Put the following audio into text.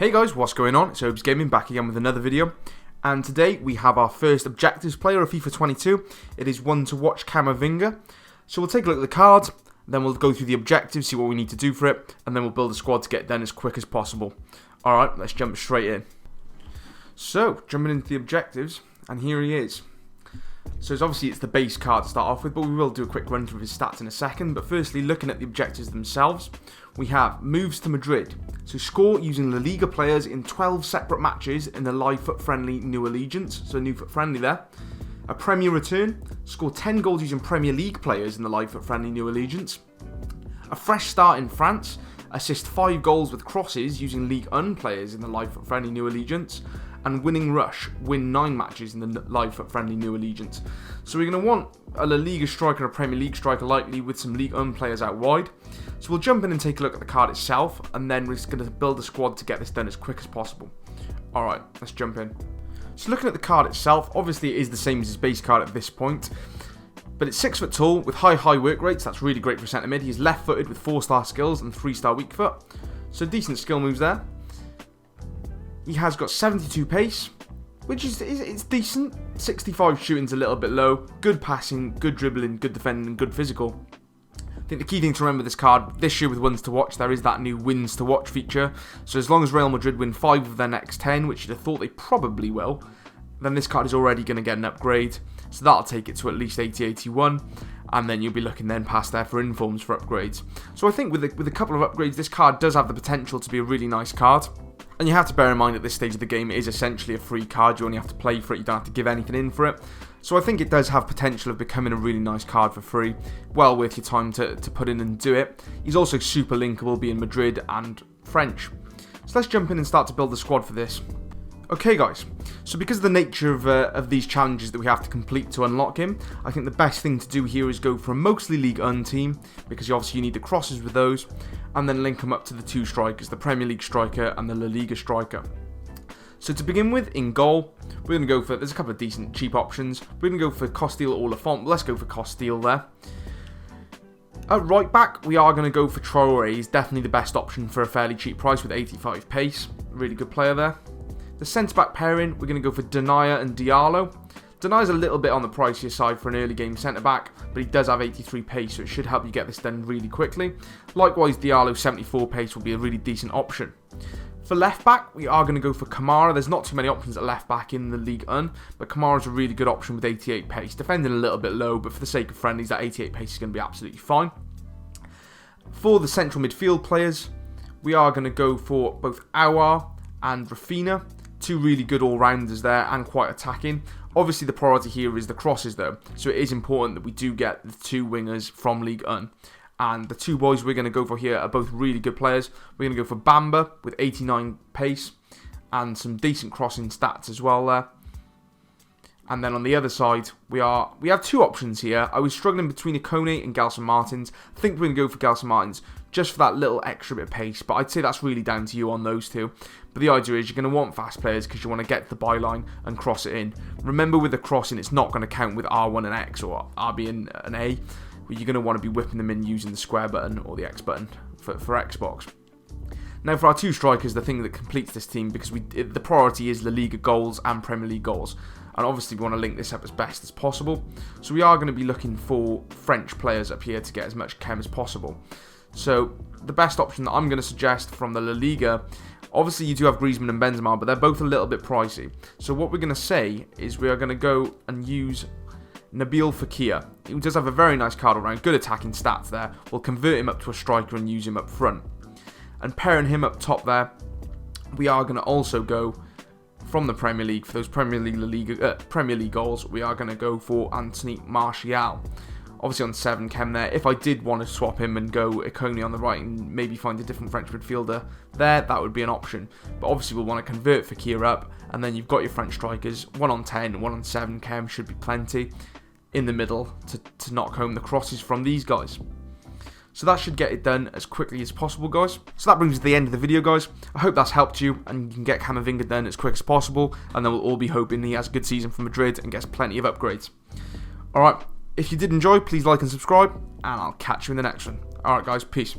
Hey guys, what's going on? It's Obezgaming back again with another video. And today we have our first Objectives player of FIFA 22. It is one to watch Camavinga. So we'll take a look at the card, then we'll go through the objectives, see what we need to do for it, and then we'll build a squad to get it done as quick as possible. Alright, let's jump straight in. So, jumping into the objectives, and here he is. So it's the base card to start off with, but we will do a quick run through his stats in a second. But firstly, looking at the objectives themselves, we have moves to Madrid. So score using La Liga players in 12 separate matches in the live FUT friendly New Allegiance. So new FUT friendly there. A Premier return. Score 10 goals using Premier League players in the live FUT friendly New Allegiance. A fresh start in France. Assist 5 goals with crosses using Ligue 1 players in the live FUT friendly New Allegiance. And winning rush, win 9 matches in the live FUT friendly New Allegiance. So we're going to want a La Liga striker and a Premier League striker likely with some Ligue 1 players out wide. So we'll jump in and take a look at the card itself, and then we're just going to build a squad to get this done as quick as possible. Alright, let's jump in. So looking at the card itself, obviously it is the same as his base card at this point. But it's 6 foot tall with high work rates. That's really great for centre mid. He's left footed with 4-star skills and 3-star weak foot. So decent skill moves there. He has got 72 pace, which is it's decent. 65 shooting's a little bit low. Good passing, good dribbling, good defending, and good physical. I think the key thing to remember this card this year with ones to watch, there is that new wins to watch feature. So as long as Real Madrid win 5 of their next 10, which you'd have thought they probably will, then this card is already going to get an upgrade. So that'll take it to at least 80-81. And then you'll be looking then past there for informs for upgrades. So I think with a couple of upgrades, this card does have the potential to be a really nice card. And you have to bear in mind at this stage of the game, it is essentially a free card. You only have to play for it. You don't have to give anything in for it. So I think it does have potential of becoming a really nice card for free. Well worth your time to put in and do it. He's also super linkable, being Madrid and French. So let's jump in and start to build the squad for this. Okay guys, so because of the nature of these challenges that we have to complete to unlock him, I think the best thing to do here is go for a mostly Ligue 1 team, because obviously you need the crosses with those, and then link them up to the 2 strikers, the Premier League striker and the La Liga striker. So to begin with, in goal, we're going to go for, there's a couple of decent cheap options. We're going to go for Costil or Lafont. Let's go for Costil there. At right back, we are going to go for Traoré. He's definitely the best option for a fairly cheap price with 85 pace. Really good player there. The centre-back pairing, we're going to go for Denayer and Diallo. Denayer's a little bit on the pricier side for an early game centre-back, but he does have 83 pace, so it should help you get this done really quickly. Likewise, Diallo 74 pace will be a really decent option. For left-back, we are going to go for Kamara. There's not too many options at left-back in the Ligue 1, but Kamara's a really good option with 88 pace. Defending a little bit low, but for the sake of friendlies, that 88 pace is going to be absolutely fine. For the central midfield players, we are going to go for both Aouar and Rafinha. 2 really good all-rounders there and quite attacking. Obviously the priority here is the crosses though, so it is important that we do get the 2 wingers from Ligue 1. And the 2 boys we're going to go for here are both really good players. We're going to go for Bamba with 89 pace and some decent crossing stats as well there. And then on the other side, we have 2 options here. I was struggling between Ikone and Gelson Martins. I think we're going to go for Gelson Martins just for that little extra bit of pace. But I'd say that's really down to you on those 2. But the idea is you're going to want fast players because you want to get to the byline and cross it in. Remember with the crossing, it's not going to count with R1 and X or RB and A. You're going to want to be whipping them in using the square button or the X button for Xbox. Now for our 2 strikers, the thing that completes this team, because the priority is La Liga goals and Premier League goals. And obviously we want to link this up as best as possible. So we are going to be looking for French players up here to get as much chem as possible. So the best option that I'm going to suggest from the La Liga, obviously you do have Griezmann and Benzema, but they're both a little bit pricey. So what we're going to say is we are going to go and use Nabil Fekir. He does have a very nice card around, good attacking stats there. We'll convert him up to a striker and use him up front. And pairing him up top there, we are going to also go from the Premier League for those Premier League goals. We are going to go for Anthony Martial. Obviously on 7 chem there. If I did want to swap him and go Ikone on the right and maybe find a different French midfielder there, that would be an option. But obviously we'll want to convert Fekir up, and then you've got your French strikers. 1 on 10, 1 on 7 chem should be plenty in the middle to knock home the crosses from these guys. So that should get it done as quickly as possible, guys. So that brings us to the end of the video, guys. I hope that's helped you and you can get Camavinga done as quick as possible, and then we'll all be hoping he has a good season for Madrid and gets plenty of upgrades. Alright, if you did enjoy, please like and subscribe, and I'll catch you in the next one. Alright guys, peace.